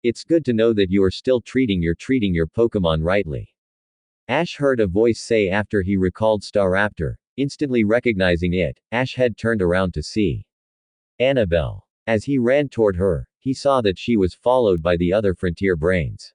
It's good to know that you are still treating your Pokémon rightly. Ash heard a voice say after he recalled Staraptor. Instantly recognizing it, Ash head turned around to see Anabel. As he ran toward her, he saw that she was followed by the other Frontier Brains.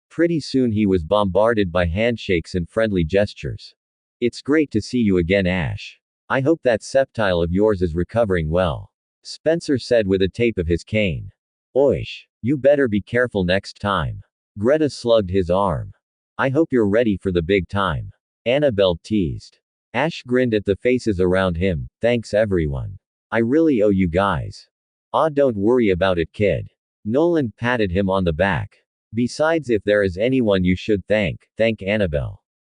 Pretty soon he was bombarded by handshakes and friendly gestures. It's great to see you again, Ash. I hope that Sceptile of yours is recovering well, Spencer said with a tape of his cane. Oish. You better be careful next time. Greta slugged his arm. I hope you're ready for the big time, Anabel teased. Ash grinned at the faces around him. Thanks everyone. I really owe you guys. Aw, don't worry about it, kid. Nolan patted him on the back. Besides, if there is anyone you should thank Anabel.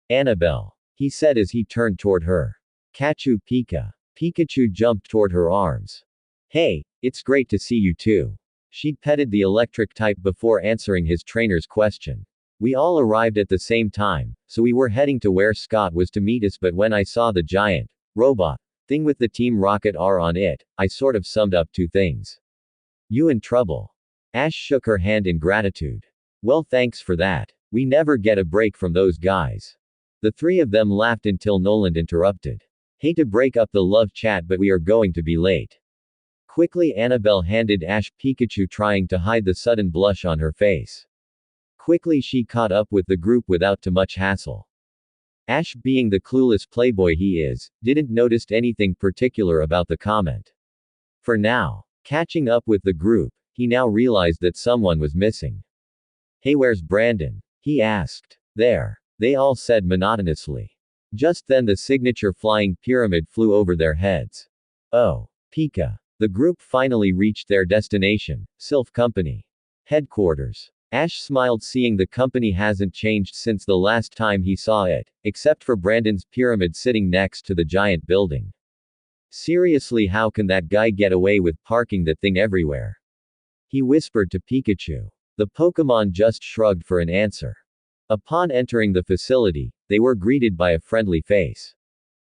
Anabel, he said as he turned toward her. Kachu Pika. Pikachu jumped toward her arms. Hey, it's great to see you too. She petted the electric type before answering his trainer's question. We all arrived at the same time, so we were heading to where Scott was to meet us, but when I saw the giant robot thing with the Team Rocket R on it, I sort of summed up two things. You in trouble? Ash shook her hand in gratitude. Well, thanks for that. We never get a break from those guys. The three of them laughed until Nolan interrupted. Hate to break up the love chat, but we are going to be late. Quickly, Anabel handed Ash Pikachu, trying to hide the sudden blush on her face. Quickly she caught up with the group without too much hassle. Ash, being the clueless playboy he is, didn't notice anything particular about the comment. For now, catching up with the group, he now realized that someone was missing. Hey, where's Brandon? He asked. There. They all said monotonously. Just then the signature flying pyramid flew over their heads. Oh. Pika. The group finally reached their destination, Sylph Company headquarters. Ash smiled, seeing the company hasn't changed since the last time he saw it, except for Brandon's pyramid sitting next to the giant building. Seriously, how can that guy get away with parking that thing everywhere? He whispered to Pikachu. The Pokémon just shrugged for an answer. Upon entering the facility, they were greeted by a friendly face.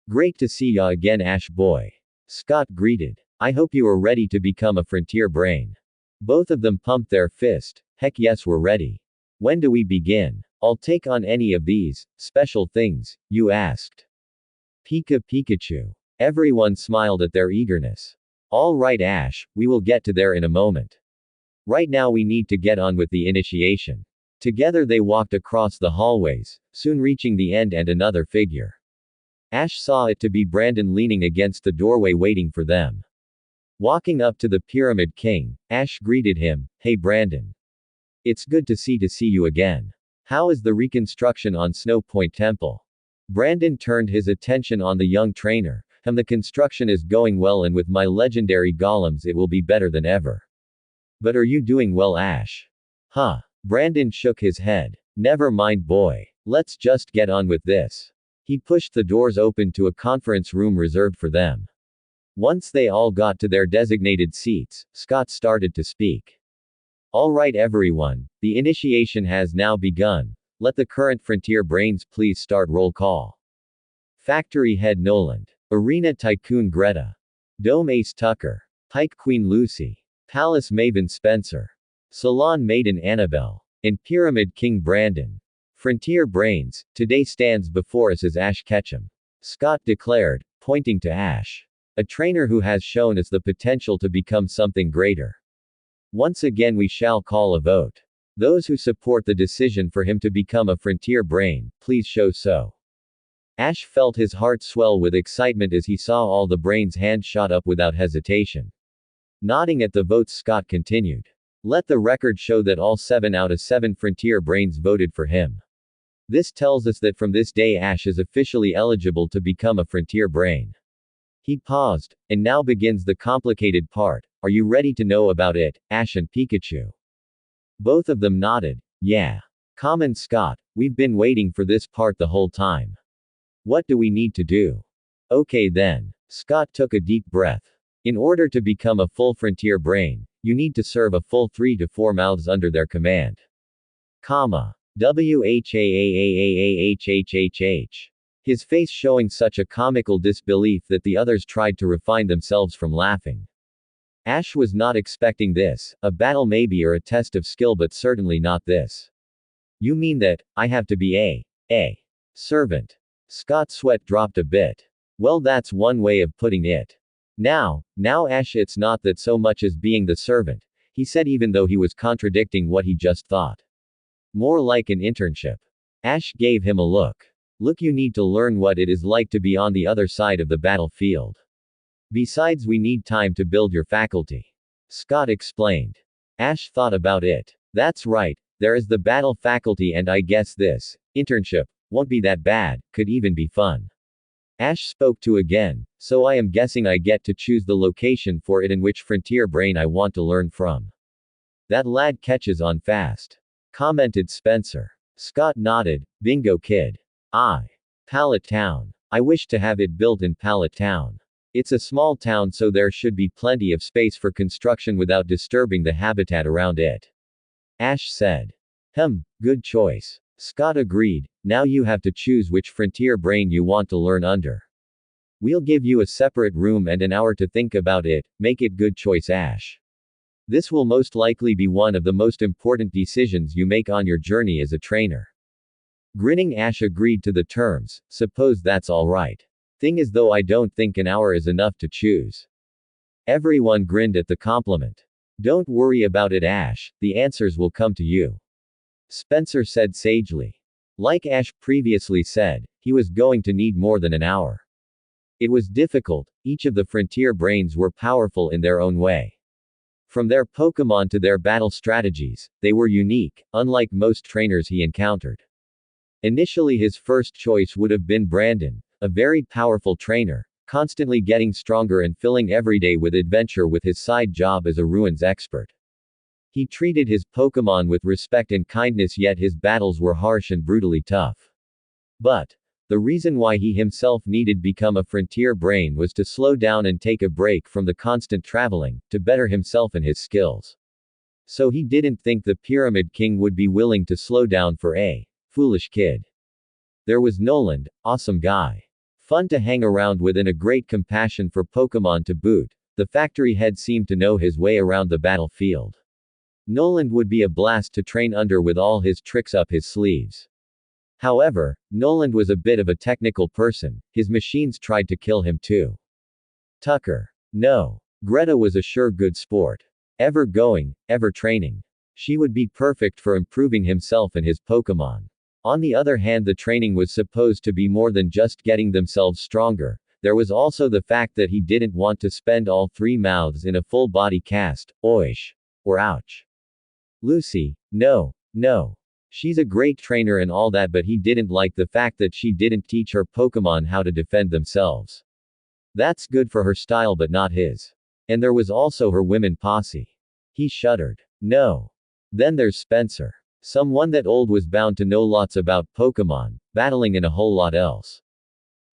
Great to see ya again, Ash boy. Scott greeted. I hope you are ready to become a Frontier Brain. Both of them pumped their fist. Heck yes, we're ready. When do we begin? I'll take on any of these special things you asked. Pikachu. Everyone smiled at their eagerness. All right, Ash, we will get to there in a moment. Right now we need to get on with the initiation. Together they walked across the hallways, soon reaching the end and another figure. Ash saw it to be Brandon leaning against the doorway waiting for them. Walking up to the Pyramid King, Ash greeted him. Hey Brandon. It's good to see you again. How is the reconstruction on Snow Point Temple? Brandon turned his attention on the young trainer. The construction is going well, and with my legendary golems it will be better than ever. But are you doing well, Ash? Huh? Brandon shook his head. Never mind, boy. Let's just get on with this. He pushed the doors open to a conference room reserved for them. Once they all got to their designated seats, Scott started to speak. All right everyone, the initiation has now begun. Let the current Frontier Brains please start roll call. Factory Head Nolan. Arena Tycoon Greta. Dome Ace Tucker. Pike Queen Lucy. Palace Maven Spencer. Salon Maiden Anabel. And Pyramid King Brandon. Frontier Brains, today stands before us as Ash Ketchum. Scott declared, pointing to Ash. A trainer who has shown us the potential to become something greater. Once again we shall call a vote. Those who support the decision for him to become a Frontier Brain, please show so. Ash felt his heart swell with excitement as he saw all the brains' hands shot up without hesitation. Nodding at the votes, Scott continued. Let the record show that all 7 out of 7 Frontier Brains voted for him. This tells us that from this day Ash is officially eligible to become a Frontier Brain. He paused, and now begins the complicated part. Are you ready to know about it, Ash and Pikachu? Both of them nodded. Yeah. Common Scott, we've been waiting for this part the whole time. What do we need to do? Okay then. Scott took a deep breath. In order to become a full Frontier Brain, you need to serve a full 3 to 4 mouths under their command. WHAAAAAHHHH. His face showing such a comical disbelief that the others tried to refrain themselves from laughing. Ash was not expecting this, a battle maybe or a test of skill but certainly not this. You mean that, I have to be a servant? Scott's sweat dropped a bit. Well, that's one way of putting it. Now Ash, it's not that so much as being the servant, he said, even though he was contradicting what he just thought. More like an internship. Ash gave him a look. Look, you need to learn what it is like to be on the other side of the battlefield. Besides, we need time to build your faculty. Scott explained. Ash thought about it. That's right, there is the battle faculty, and I guess this internship won't be that bad, could even be fun. Ash spoke to again, so I am guessing I get to choose the location for it and which frontier brain I want to learn from. That lad catches on fast, commented Spencer. Scott nodded. Bingo, kid. Pallet Town. I wish to have it built in Pallet Town. It's a small town, so there should be plenty of space for construction without disturbing the habitat around it. Ash said. Good choice. Scott agreed. Now you have to choose which frontier brain you want to learn under. We'll give you a separate room and an hour to think about it. Make it good choice, Ash. This will most likely be one of the most important decisions you make on your journey as a trainer. Grinning, Ash agreed to the terms. Suppose that's all right. Thing is, though, I don't think an hour is enough to choose. Everyone grinned at the compliment. Don't worry about it, Ash, the answers will come to you. Spencer said sagely. Like Ash previously said, he was going to need more than an hour. It was difficult, each of the frontier brains were powerful in their own way. From their Pokémon to their battle strategies, they were unique, unlike most trainers he encountered. Initially, his first choice would have been Brandon, a very powerful trainer, constantly getting stronger and filling every day with adventure with his side job as a ruins expert. He treated his Pokémon with respect and kindness, yet his battles were harsh and brutally tough. But the reason why he himself needed become a frontier brain was to slow down and take a break from the constant traveling, to better himself and his skills. So he didn't think the Pyramid King would be willing to slow down for a foolish kid. There was Noland, awesome guy. Fun to hang around with and a great compassion for Pokémon to boot. The factory head seemed to know his way around the battlefield. Noland would be a blast to train under with all his tricks up his sleeves. However, Noland was a bit of a technical person, his machines tried to kill him too. Tucker. No. Greta was a sure good sport. Ever going, ever training. She would be perfect for improving himself and his Pokémon. On the other hand, the training was supposed to be more than just getting themselves stronger. There was also the fact that he didn't want to spend all 3 mouths in a full body cast, oish. Or ouch. Lucy. No. She's a great trainer and all that, but he didn't like the fact that she didn't teach her Pokémon how to defend themselves. That's good for her style but not his. And there was also her women posse. He shuddered. No. Then there's Spencer. Someone that old was bound to know lots about Pokémon, battling and a whole lot else.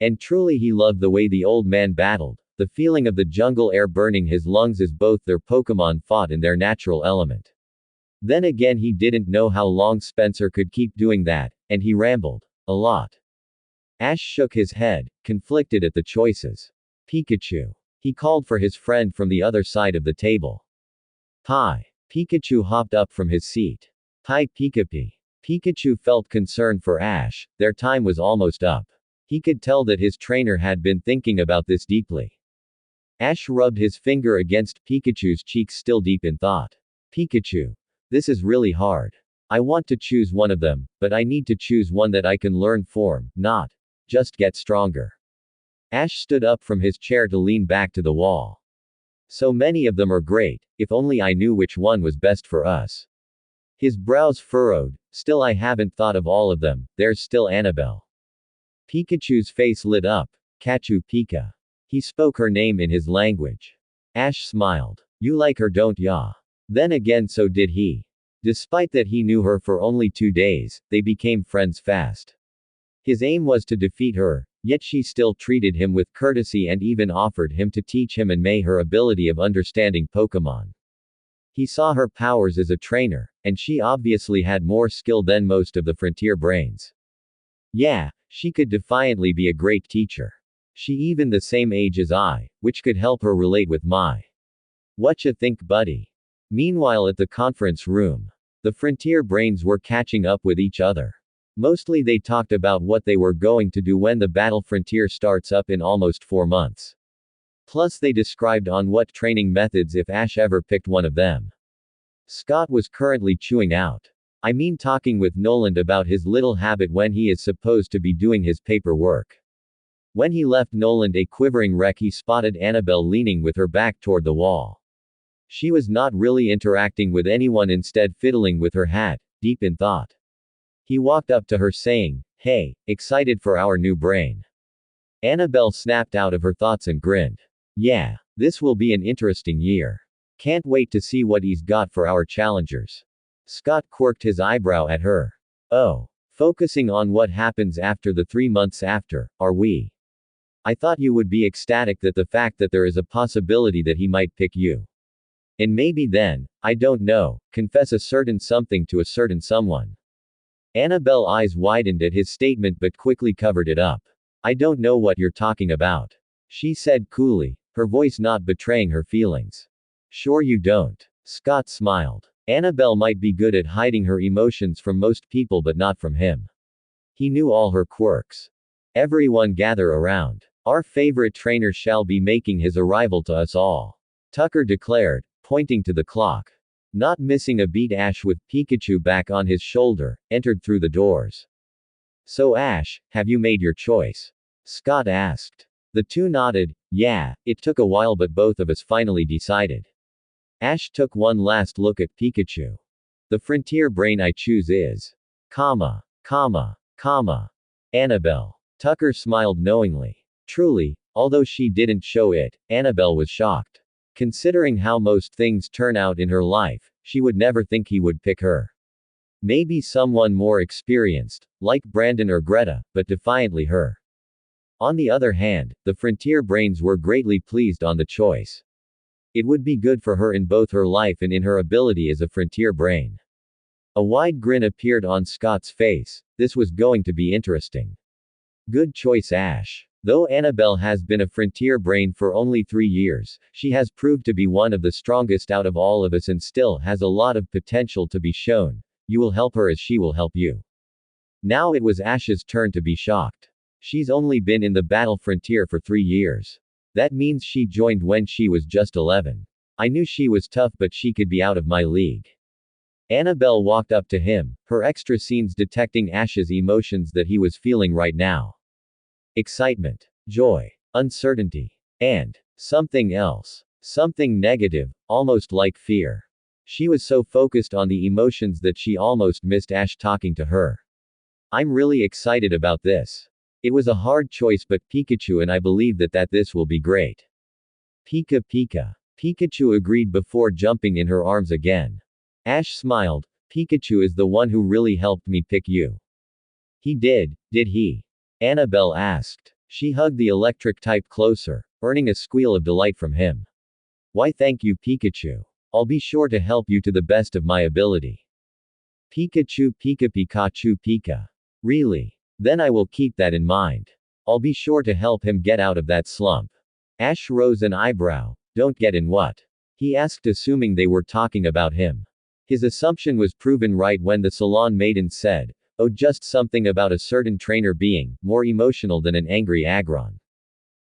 And truly he loved the way the old man battled, the feeling of the jungle air burning his lungs as both their Pokémon fought in their natural element. Then again, he didn't know how long Spencer could keep doing that, and he rambled. A lot. Ash shook his head, conflicted at the choices. Pikachu. He called for his friend from the other side of the table. Pi. Pikachu hopped up from his seat. Hi Pikapi. Pikachu felt concern for Ash, their time was almost up. He could tell that his trainer had been thinking about this deeply. Ash rubbed his finger against Pikachu's cheeks, still deep in thought. Pikachu. This is really hard. I want to choose one of them, but I need to choose one that I can learn form, not just get stronger. Ash stood up from his chair to lean back to the wall. So many of them are great, if only I knew which one was best for us. His brows furrowed. Still, I haven't thought of all of them. There's still Anabel. Pikachu's face lit up. Kachu Pika. He spoke her name in his language. Ash smiled. You like her, don't ya? Then again, so did he. Despite that he knew her for only 2 days, they became friends fast. His aim was to defeat her, yet she still treated him with courtesy and even offered him to teach him and May her ability of understanding Pokémon. He saw her powers as a trainer, and she obviously had more skill than most of the frontier brains. Yeah, she could defiantly be a great teacher. She even the same age as I, which could help her relate with my Whatcha think, buddy? Meanwhile, at the conference room, the Frontier brains were catching up with each other. Mostly they talked about what they were going to do when the battle frontier starts up in almost 4 months. Plus they described on what training methods if Ash ever picked one of them. Scott was currently chewing out. I mean talking with Noland about his little habit when he is supposed to be doing his paperwork. When he left Noland a quivering wreck, he spotted Anabel leaning with her back toward the wall. She was not really interacting with anyone, instead fiddling with her hat, deep in thought. He walked up to her saying, "Hey, excited for our new brain?" Anabel snapped out of her thoughts and grinned. "Yeah, this will be an interesting year. Can't wait to see what he's got for our challengers." Scott quirked his eyebrow at her. "Oh, focusing on what happens after the 3 months after, are we? I thought you would be ecstatic that the fact that there is a possibility that he might pick you. And maybe then, I don't know, confess a certain something to a certain someone." Anabel's eyes widened at his statement but quickly covered it up. "I don't know what you're talking about," she said coolly, her voice not betraying her feelings. "Sure you don't." Scott smiled. Anabel might be good at hiding her emotions from most people but not from him. He knew all her quirks. "Everyone gather around. Our favorite trainer shall be making his arrival to us all," Tucker declared, pointing to the clock. Not missing a beat, Ash, with Pikachu back on his shoulder, entered through the doors. "So Ash, have you made your choice?" Scott asked. The two nodded. "Yeah, it took a while but both of us finally decided." Ash took one last look at Pikachu. "The frontier brain I choose is, comma, comma, comma, Anabel." Tucker smiled knowingly. Truly, although she didn't show it, Anabel was shocked. Considering how most things turn out in her life, she would never think he would pick her. Maybe someone more experienced, like Brandon or Greta, but defiantly her. On the other hand, the frontier brains were greatly pleased on the choice. It would be good for her in both her life and in her ability as a frontier brain. A wide grin appeared on Scott's face. This was going to be interesting. "Good choice, Ash. Though Anabel has been a frontier brain for only 3 years, she has proved to be one of the strongest out of all of us and still has a lot of potential to be shown. You will help her as she will help you." Now it was Ash's turn to be shocked. She's only been in the battle frontier for 3 years. That means she joined when she was just 11. I knew she was tough but she could be out of my league. Anabel walked up to him, her extra scenes detecting Ash's emotions that he was feeling right now. Excitement, joy, uncertainty, and something else. Something negative, almost like fear. She was so focused on the emotions that she almost missed Ash talking to her. "I'm really excited about this. It was a hard choice but Pikachu and I believe that this will be great." "Pika Pika." Pikachu agreed before jumping in her arms again. Ash smiled. "Pikachu is the one who really helped me pick you." "He did he?" Anabel asked. She hugged the electric type closer, earning a squeal of delight from him. "Why thank you, Pikachu. I'll be sure to help you to the best of my ability." "Pikachu Pika Pikachu Pika. Really? Then I will keep that in mind. I'll be sure to help him get out of that slump." Ash rose an eyebrow. "Don't get in what?" he asked, assuming they were talking about him. His assumption was proven right when the salon maiden said, "Oh, just something about a certain trainer being more emotional than an angry Aggron."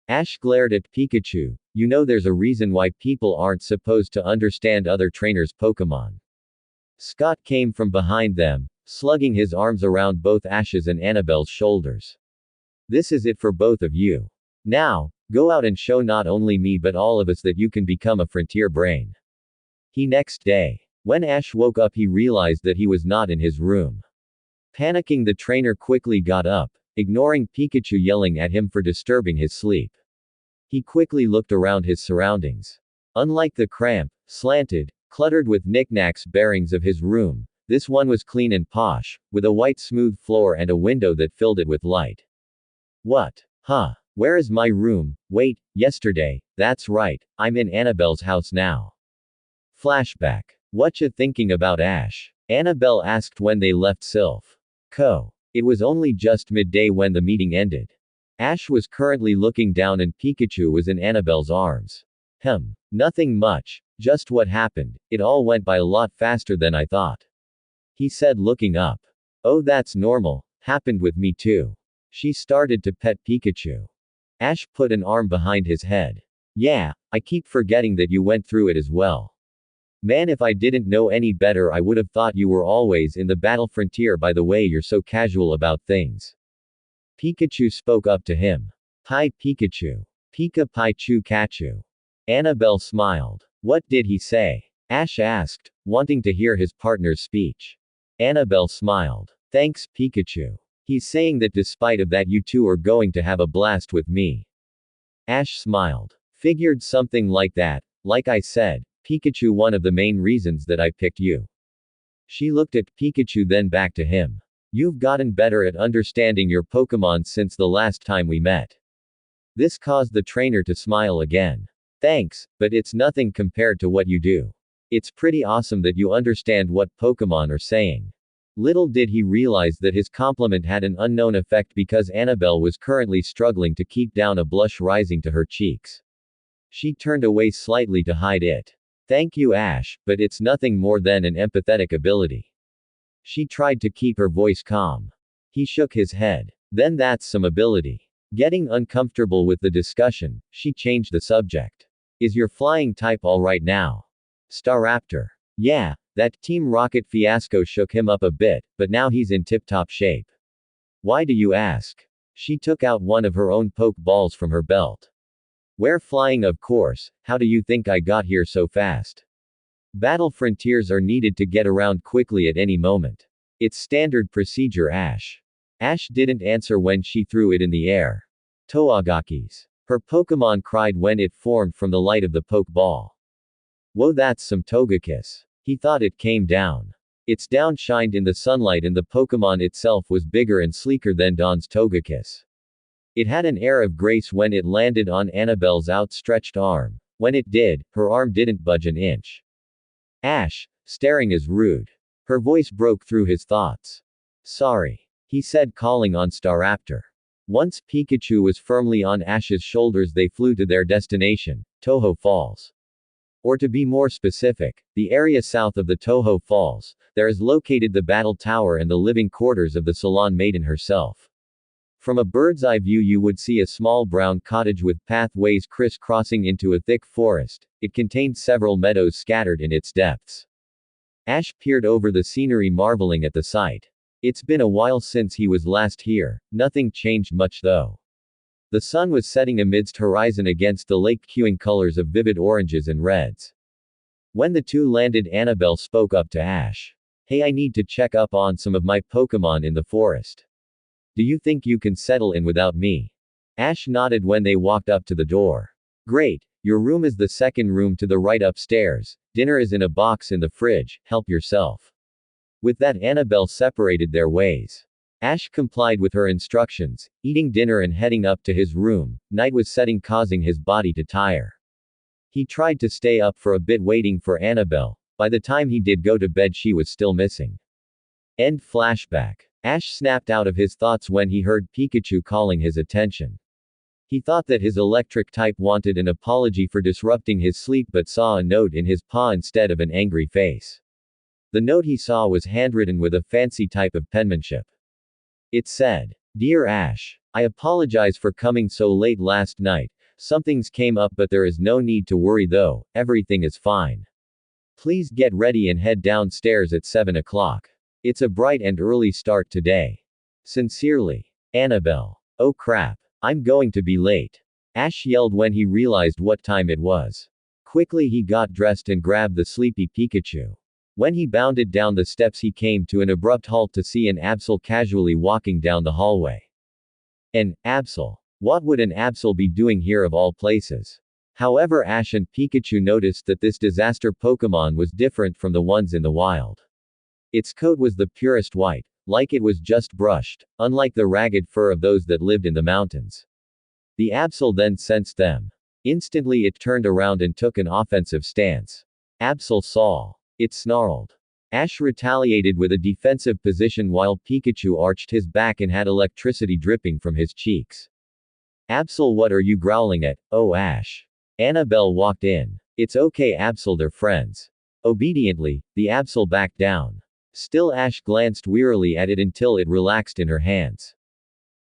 Ash glared at Pikachu. "You know there's a reason why people aren't supposed to understand other trainers' Pokémon." Scott came from behind them, slugging his arms around both Ash's and Anabel's shoulders. "This is it for both of you. Now, go out and show not only me but all of us that you can become a frontier brain." Next day, when Ash woke up, he realized that he was not in his room. Panicking, the trainer quickly got up, ignoring Pikachu yelling at him for disturbing his sleep. He quickly looked around his surroundings. Unlike the cramped, slanted, cluttered with knickknacks bearings of his room, this one was clean and posh, with a white smooth floor and a window that filled it with light. "What? Huh? Where is my room? Wait, yesterday, that's right, I'm in Anabel's house now." Flashback. "Whatcha thinking about Ash?" Anabel asked when they left Sylph Co. It was only just midday when the meeting ended. Ash was currently looking down and Pikachu was in Anabel's arms. Nothing much. Just what happened? It all went by a lot faster than I thought. He said, looking up. Oh, that's normal. Happened with me too. She started to pet Pikachu. Ash put an arm behind his head. Yeah, I keep forgetting that you went through it as well. Man, if I didn't know any better, I would have thought you were always in the battle frontier by the way you're so casual about things. Pikachu spoke up to him. Hi Pikachu. Pika Pai Chu Kachu. Anabel smiled. What did he say? Ash asked, wanting to hear his partner's speech. Anabel smiled. Thanks Pikachu. He's saying that despite of that you two are going to have a blast with me. Ash smiled. Figured something like that. Like I said, Pikachu, one of the main reasons that I picked you. She looked at Pikachu then back to him. You've gotten better at understanding your Pokémon since the last time we met. This caused the trainer to smile again. Thanks, but it's nothing compared to what you do. It's pretty awesome that you understand what Pokémon are saying. Little did he realize that his compliment had an unknown effect because Anabel was currently struggling to keep down a blush rising to her cheeks. She turned away slightly to hide it. Thank you Ash, but it's nothing more than an empathetic ability. She tried to keep her voice calm. He shook his head. Then that's some ability. Getting uncomfortable with the discussion, she changed the subject. Is your flying type alright now? Staraptor. Yeah, that Team Rocket fiasco shook him up a bit, but now he's in tip-top shape. Why do you ask? She took out one of her own poke balls from her belt. We're flying, of course. How do you think I got here so fast? Battle frontiers are needed to get around quickly at any moment. It's standard procedure Ash. Ash didn't answer when she threw it in the air. Toagaki's. Her Pokémon cried when it formed from the light of the poke ball. Whoa, that's some Togekiss. He thought it came down. Its down shined in the sunlight and the Pokémon itself was bigger and sleeker than Dawn's Togekiss. It had an air of grace when it landed on Anabel's outstretched arm. When it did, her arm didn't budge an inch. Ash, staring is rude. Her voice broke through his thoughts. Sorry. He said, calling on Staraptor. Once Pikachu was firmly on Ash's shoulders, they flew to their destination, Toho Falls. Or to be more specific, the area south of the Toho Falls, there is located the Battle Tower and the living quarters of the Salon Maiden herself. From a bird's eye view you would see a small brown cottage with pathways crisscrossing into a thick forest. It contained several meadows scattered in its depths. Ash peered over the scenery, marveling at the sight. It's been a while since he was last here. Nothing changed much though. The sun was setting amidst horizon against the lake, cueing colors of vivid oranges and reds. When the two landed, Anabel spoke up to Ash. Hey, I need to check up on some of my Pokémon in the forest. Do you think you can settle in without me? Ash nodded when they walked up to the door. Great, your room is the second room to the right upstairs. Dinner is in a box in the fridge, help yourself. With that, Anabel separated their ways. Ash complied with her instructions, eating dinner and heading up to his room. Night was setting, causing his body to tire. He tried to stay up for a bit waiting for Anabel. By the time he did go to bed, she was still missing. End flashback. Ash snapped out of his thoughts when he heard Pikachu calling his attention. He thought that his electric type wanted an apology for disrupting his sleep but saw a note in his paw instead of an angry face. The note he saw was handwritten with a fancy type of penmanship. It said, Dear Ash, I apologize for coming so late last night. Something's came up but there is no need to worry though, everything is fine. Please get ready and head downstairs at 7 o'clock. It's a bright and early start today. Sincerely, Anabel. Oh crap. I'm going to be late. Ash yelled when he realized what time it was. Quickly he got dressed and grabbed the sleepy Pikachu. When he bounded down the steps he came to an abrupt halt to see an Absol casually walking down the hallway. An Absol. What would an Absol be doing here of all places? However, Ash and Pikachu noticed that this disaster Pokémon was different from the ones in the wild. Its coat was the purest white, like it was just brushed, unlike the ragged fur of those that lived in the mountains. The Absol then sensed them. Instantly it turned around and took an offensive stance. Absol saw. It snarled. Ash retaliated with a defensive position while Pikachu arched his back and had electricity dripping from his cheeks. Absol, what are you growling at? Oh Ash. Anabel walked in. It's okay, Absol, they're friends. Obediently, the Absol backed down. Still, Ash glanced wearily at it until it relaxed in her hands.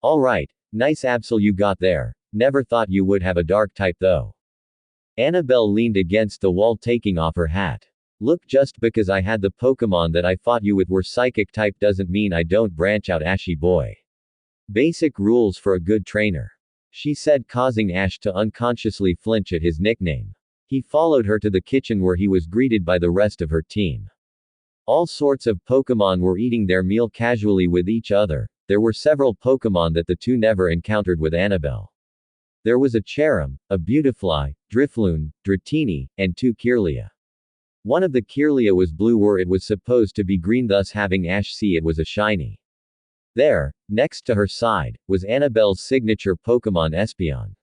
Alright, nice Absol you got there. Never thought you would have a dark type though. Anabel leaned against the wall taking off her hat. Look, just because I had the Pokémon that I fought you with were psychic type doesn't mean I don't branch out, Ashy boy. Basic rules for a good trainer. She said, causing Ash to unconsciously flinch at his nickname. He followed her to the kitchen where he was greeted by the rest of her team. All sorts of Pokémon were eating their meal casually with each other. There were several Pokémon that the two never encountered with Anabel. There was a Cherim, a Beautifly, Drifloon, Dratini, and 2 Kirlia. One of the Kirlia was blue where it was supposed to be green, thus having Ash see it was a shiny. There, next to her side, was Anabel's signature Pokémon Espeon.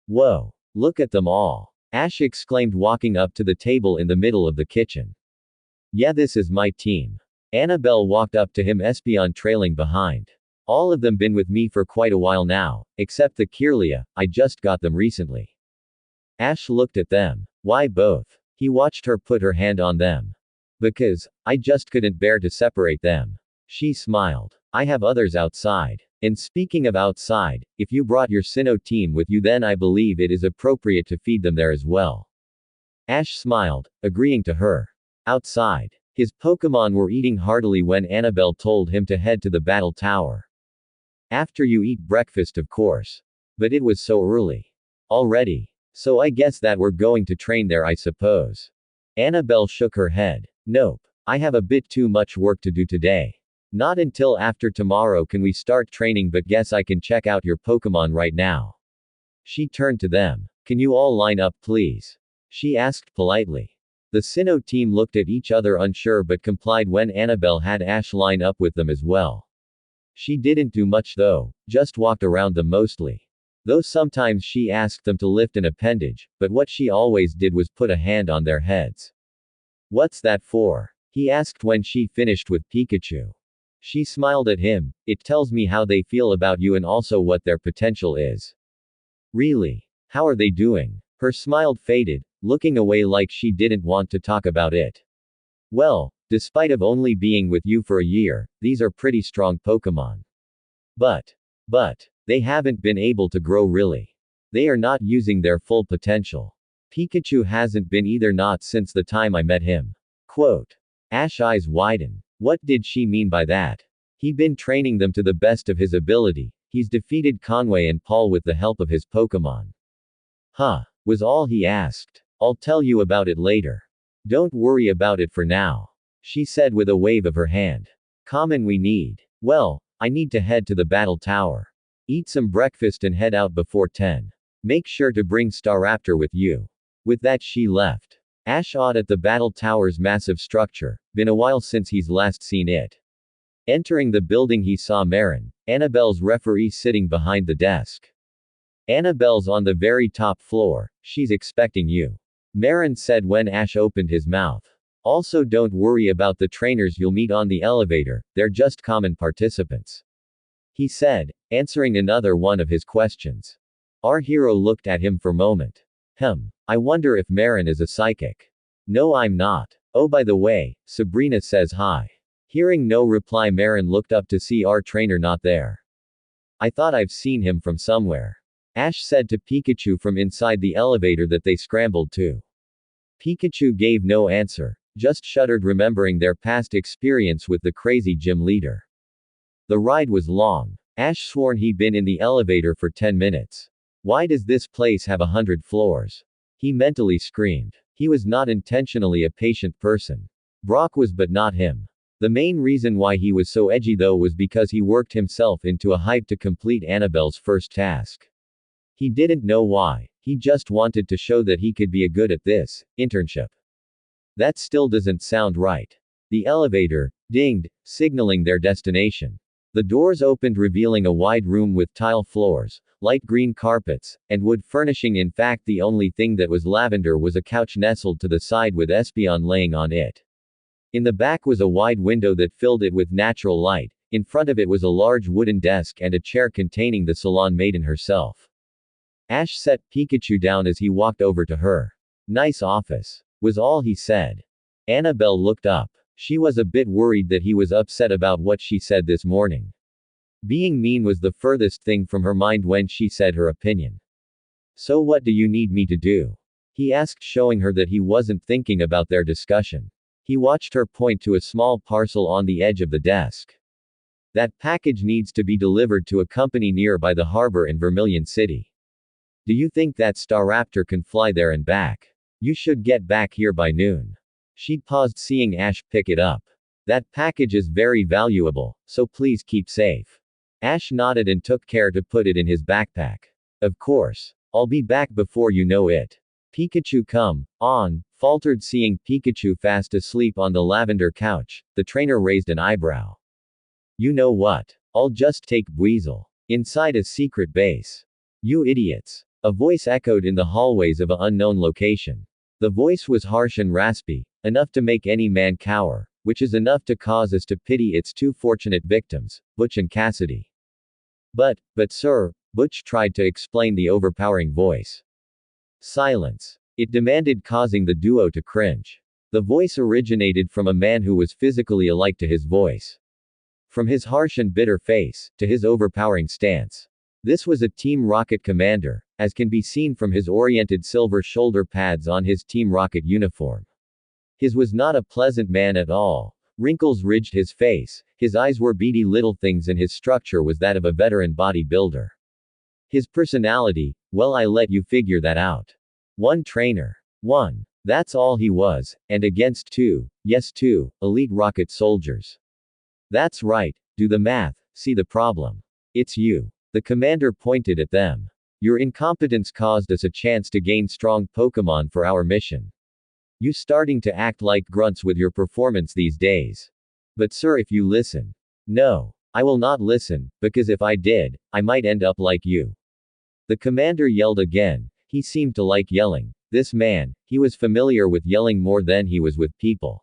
Whoa! Look at them all! Ash exclaimed, walking up to the table in the middle of the kitchen. Yeah, this is my team. Anabel walked up to him, Espeon trailing behind. All of them been with me for quite a while now, except the Kirlia, I just got them recently. Ash looked at them. Why both? He watched her put her hand on them. Because, I just couldn't bear to separate them. She smiled. I have others outside. And speaking of outside, if you brought your Sinnoh team with you, then I believe it is appropriate to feed them there as well. Ash smiled, agreeing to her. Outside. His Pokémon were eating heartily when Anabel told him to head to the battle tower. After you eat breakfast, of course. But it was so early. Already. So I guess that we're going to train there, I suppose. Anabel shook her head. Nope. I have a bit too much work to do today. Not until after tomorrow can we start training, but guess I can check out your Pokémon right now. She turned to them. Can you all line up, please? She asked politely. The Sinnoh team looked at each other unsure but complied when Anabel had Ash line up with them as well. She didn't do much though, just walked around them mostly. Though sometimes she asked them to lift an appendage, but what she always did was put a hand on their heads. What's that for? He asked when she finished with Pikachu. She smiled at him. It tells me how they feel about you and also what their potential is. Really? How are they doing? Her smile faded, looking away like she didn't want to talk about it. Well, despite of only being with you for a year, these are pretty strong Pokémon. But, they haven't been able to grow really. They are not using their full potential. Pikachu hasn't been either, not since the time I met him. Quote. Ash's eyes widen. What did she mean by that? He been training them to the best of his ability. He's defeated Conway and Paul with the help of his Pokémon. Huh, was all he asked. I'll tell you about it later. Don't worry about it for now. She said with a wave of her hand. Common we need. Well, I need to head to the battle tower. Eat some breakfast and head out before 10. Make sure to bring Staraptor with you. With that she left. Ash awed at the battle tower's massive structure. Been a while since he's last seen it. Entering the building he saw Marin, Anabel's referee, sitting behind the desk. Anabel's on the very top floor. She's expecting you. Marin said when Ash opened his mouth. Also, don't worry about the trainers you'll meet on the elevator, they're just common participants. He said, answering another one of his questions. Our hero looked at him for a moment. I wonder if Marin is a psychic. No, I'm not. Oh, by the way, Sabrina says hi. Hearing no reply, Marin looked up to see our trainer not there. I thought I've seen him from somewhere. Ash said to Pikachu from inside the elevator that they scrambled to. Pikachu gave no answer, just shuddered, remembering their past experience with the crazy gym leader. The ride was long. Ash sworn he'd been in the elevator for 10 minutes. Why does this place have 100 floors? He mentally screamed. He was not intentionally a patient person. Brock was, but not him. The main reason why he was so edgy though was because he worked himself into a hype to complete Anabel's first task. He didn't know why. He just wanted to show that he could be a good at this internship. That still doesn't sound right. The elevator dinged, signaling their destination. The doors opened, revealing a wide room with tile floors, light green carpets, and wood furnishing. In fact, the only thing that was lavender was a couch nestled to the side with Espeon laying on it. In the back was a wide window that filled it with natural light. In front of it was a large wooden desk and a chair containing the salon maiden herself. Ash set Pikachu down as he walked over to her. Nice office, was all he said. Anabel looked up. She was a bit worried that he was upset about what she said this morning. Being mean was the furthest thing from her mind when she said her opinion. So what do you need me to do? He asked, showing her that he wasn't thinking about their discussion. He watched her point to a small parcel on the edge of the desk. That package needs to be delivered to a company nearby the harbor in Vermilion City. Do you think that Staraptor can fly there and back? You should get back here by noon. She paused, seeing Ash pick it up. That package is very valuable, so please keep safe. Ash nodded and took care to put it in his backpack. Of course. I'll be back before you know it. Pikachu, come on, faltered, seeing Pikachu fast asleep on the lavender couch. The trainer raised an eyebrow. You know what? I'll just take Weasel inside a secret base. You idiots. A voice echoed in the hallways of an unknown location. The voice was harsh and raspy, enough to make any man cower, which is enough to cause us to pity its two fortunate victims, Butch and Cassidy. But sir, Butch tried to explain the overpowering voice. Silence. It demanded, causing the duo to cringe. The voice originated from a man who was physically alike to his voice. From his harsh and bitter face, to his overpowering stance. This was a Team Rocket commander, as can be seen from his oriented silver shoulder pads on his Team Rocket uniform. His was not a pleasant man at all. Wrinkles ridged his face, his eyes were beady little things, and his structure was that of a veteran bodybuilder. His personality, well, I let you figure that out. One trainer. One. That's all he was, and against two, yes, two, elite rocket soldiers. That's right, do the math, see the problem. It's you. The commander pointed at them. Your incompetence caused us a chance to gain strong Pokémon for our mission. You starting to act like grunts with your performance these days. But sir, if you listen. No. I will not listen, because if I did, I might end up like you. The commander yelled again. He seemed to like yelling. This man, he was familiar with yelling more than he was with people.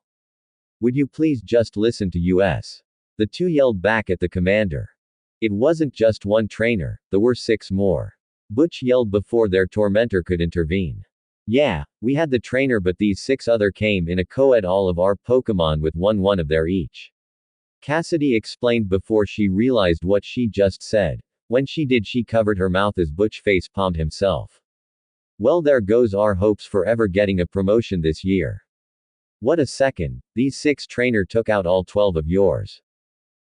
Would you please just listen to us? The two yelled back at the commander. It wasn't just one trainer, there were 6 more. Butch yelled before their tormentor could intervene. Yeah, we had the trainer, but these 6 other came in a co-ed, all of our Pokémon with one of their each. Cassidy explained before she realized what she just said. When she did, she covered her mouth as Butch face-palmed himself. Well, there goes our hopes for ever getting a promotion this year. What a second, these 6 trainer took out all 12 of yours.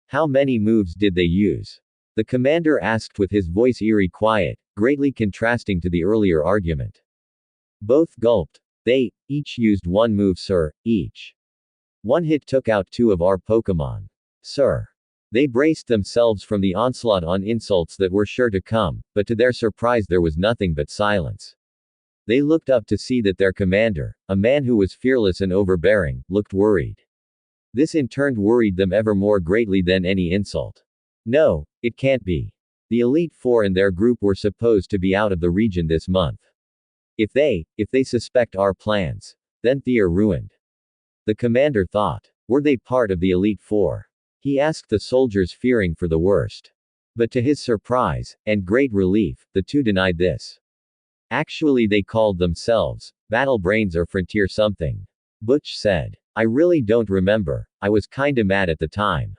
How many moves did they use? The commander asked with his voice eerie quiet, greatly contrasting to the earlier argument. Both gulped. They each used 1 move, sir, each. 1 hit took out 2 of our Pokémon. Sir. They braced themselves from the onslaught on insults that were sure to come, but to their surprise there was nothing but silence. They looked up to see that their commander, a man who was fearless and overbearing, looked worried. This in turn worried them ever more greatly than any insult. No, it can't be. The Elite Four and their group were supposed to be out of the region this month. If they suspect our plans, then they're ruined. The commander thought. Were they part of the Elite Four? He asked the soldiers, fearing for the worst. But to his surprise, and great relief, the two denied this. Actually, they called themselves Battle Brains or Frontier something. Butch said. I really don't remember, I was kinda mad at the time.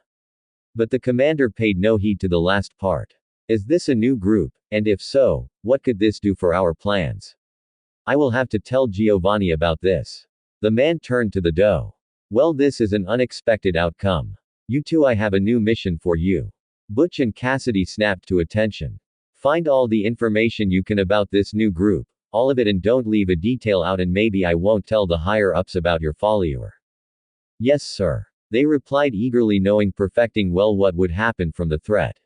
But the commander paid no heed to the last part. Is this a new group, and if so, what could this do for our plans? I will have to tell Giovanni about this. The man turned to the doe. Well, this is an unexpected outcome. You two, I have a new mission for you. Butch and Cassidy snapped to attention. Find all the information you can about this new group, all of it, and don't leave a detail out, and maybe I won't tell the higher ups about your follower. Yes, sir. They replied eagerly, knowing perfecting well what would happen from the threat.